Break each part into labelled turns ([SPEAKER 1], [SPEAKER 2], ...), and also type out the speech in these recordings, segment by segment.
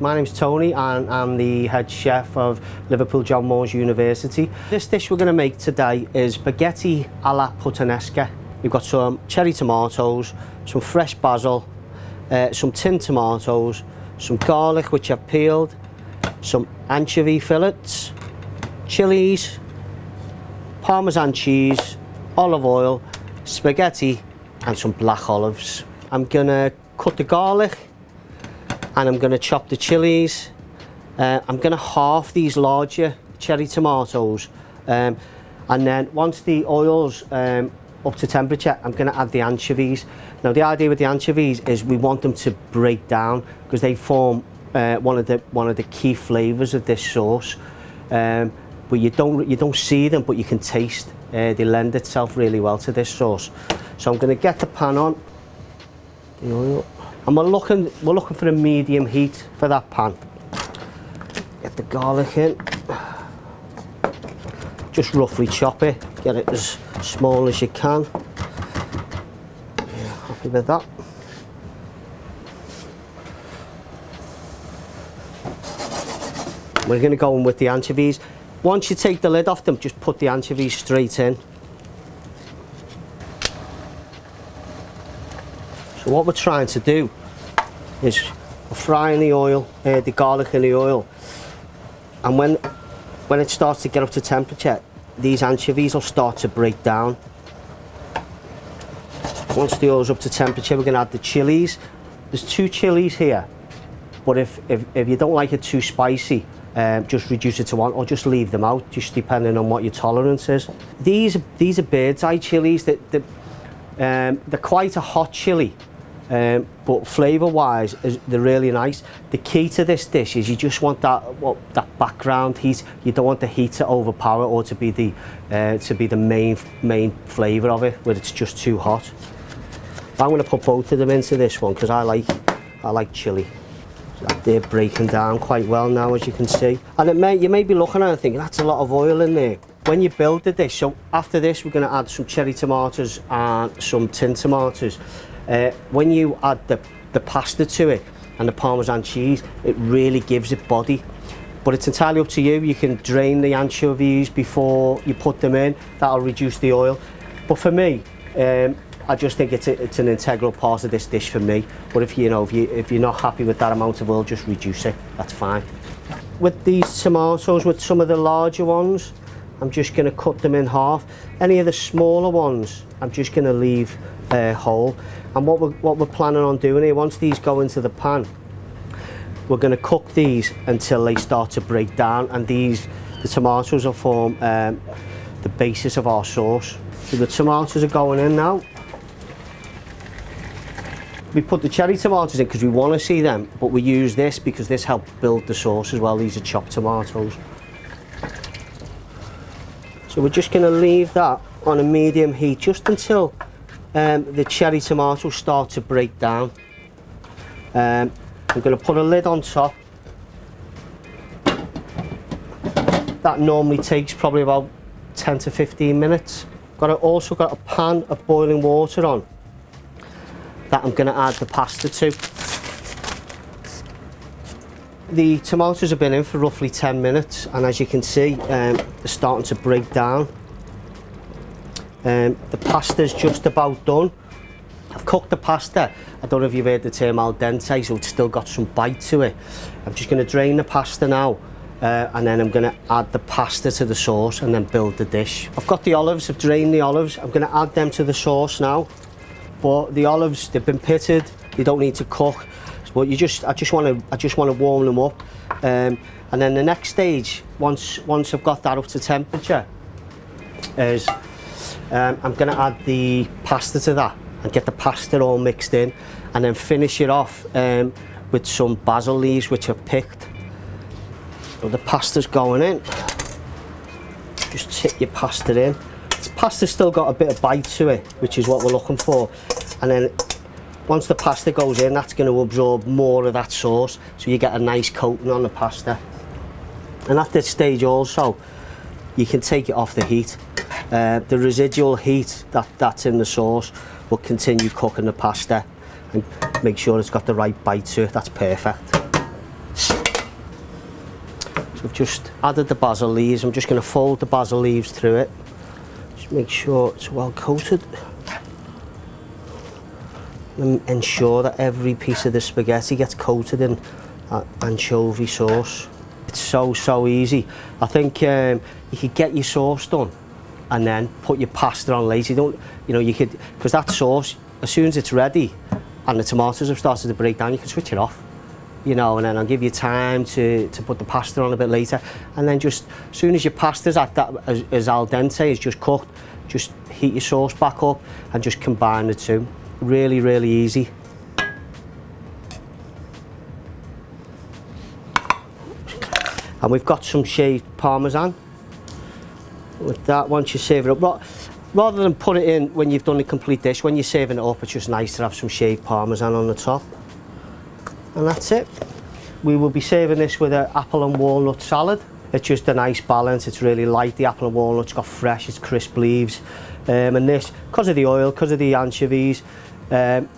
[SPEAKER 1] My name's Tony and I'm the head chef of Liverpool John Moores University. This dish we're going to make today is spaghetti alla puttanesca. We've got some cherry tomatoes, some fresh basil, some tinned tomatoes, some garlic which I've peeled, some anchovy fillets, chilies, parmesan cheese, olive oil, spaghetti and some black olives. I'm going to cut the garlic and I'm going to chop the chilies. I'm going to half these larger cherry tomatoes, and then once the oil's up to temperature, I'm going to add the anchovies. Now the idea with the anchovies is we want them to break down because they form one of the key flavours of this sauce. But you don't see them, but you can taste. They lend itself really well to this sauce. So I'm going to get the pan on, the oil. And we're looking for a medium heat for that pan. Get the garlic in. Just roughly chop it. Get it as small as you can. Yeah, happy with that. We're going to go in with the anchovies. Once you take the lid off them, just put the anchovies straight in. So what we're trying to do is we're frying the oil, the garlic in the oil, and when it starts to get up to temperature, these anchovies will start to break down. Once the oil's up to temperature, we're going to add the chilies. There's 2 chilies here, but if you don't like it too spicy, just reduce it to 1 or just leave them out, just depending on what your tolerance is. These are bird's eye chilies. They're quite a hot chili. But flavour wise they're really nice. The key to this dish is you just want that background heat. You don't want the heat to overpower or to be the main flavour of it where it's just too hot. I'm going to put both of them into this one because I like chilli. So they're breaking down quite well now, as you can see. And you may be looking at it and thinking that's a lot of oil in there. When you build the dish, so after this we're going to add some cherry tomatoes and some tinned tomatoes. When you add the pasta to it and the parmesan cheese, it really gives it body. But it's entirely up to you. You can drain the anchovies before you put them in. That'll reduce the oil. But for me, I just think it's an integral part of this dish for me. But if you're not happy with that amount of oil, just reduce it. That's fine. With these tomatoes, with some of the larger ones, I'm just going to cut them in half. Any of the smaller ones, I'm just going to leave whole. And what we're planning on doing here, once these go into the pan, we're going to cook these until they start to break down, and the tomatoes will form the basis of our sauce. So the tomatoes are going in now. We put the cherry tomatoes in because we want to see them, but we use this because this helps build the sauce as well. These are chopped tomatoes. So we're just going to leave that on a medium heat just until the cherry tomatoes start to break down. I'm going to put a lid on top. That normally takes probably about 10 to 15 minutes. Also got a pan of boiling water on that I'm going to add the pasta to. The tomatoes have been in for roughly 10 minutes, and as you can see, they're starting to break down. The pasta's just about done. I've cooked the pasta. I don't know if you've heard the term al dente, so it's still got some bite to it. I'm just going to drain the pasta now, and then I'm going to add the pasta to the sauce and then build the dish. I've got the olives, I've drained the olives. I'm going to add them to the sauce now. But the olives, they've been pitted. They don't need to cook. But I just want to warm them up. And then the next stage, once I've got that up to temperature, is I'm going to add the pasta to that and get the pasta all mixed in, and then finish it off with some basil leaves which I've picked. So the pasta's going in. Just tip your pasta in. The pasta's still got a bit of bite to it, which is what we're looking for. And then once the pasta goes in, that's going to absorb more of that sauce, so you get a nice coating on the pasta. And at this stage also, you can take it off the heat. The residual heat that's in the sauce will continue cooking the pasta and make sure it's got the right bite to it. That's perfect. we've just added the basil leaves. I'm just going to fold the basil leaves through it. Just make sure it's well coated. And ensure that every piece of the spaghetti gets coated in that anchovy sauce. It's so easy. I think you could get your sauce done and then put your pasta on later. You could, because that sauce, as soon as it's ready and the tomatoes have started to break down, you can switch it off. And then I'll give you time to put the pasta on a bit later, and then just as soon as your pasta's at that as al dente, is just cooked, just heat your sauce back up and just combine the two. Really easy. And we've got some shaved parmesan. With that, once you serve it up, rather than put it in when you've done the complete dish, when you're serving it up, it's just nice to have some shaved parmesan on the top. And that's it. We will be serving this with an apple and walnut salad. It's just a nice balance. It's really light. The apple and walnut's got fresh, it's crisp leaves. And this, because of the oil, because of the anchovies, can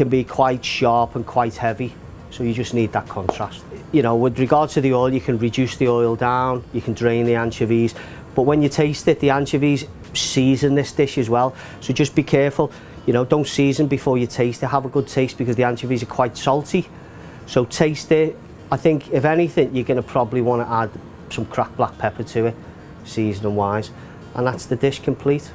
[SPEAKER 1] be quite sharp and quite heavy. So you just need that contrast. With regards to the oil, you can reduce the oil down, you can drain the anchovies. But when you taste it, the anchovies season this dish as well. So just be careful. Don't season before you taste it. Have a good taste because the anchovies are quite salty. So taste it. I think if anything, you're going to probably want to add some cracked black pepper to it, seasoning wise, and that's the dish complete.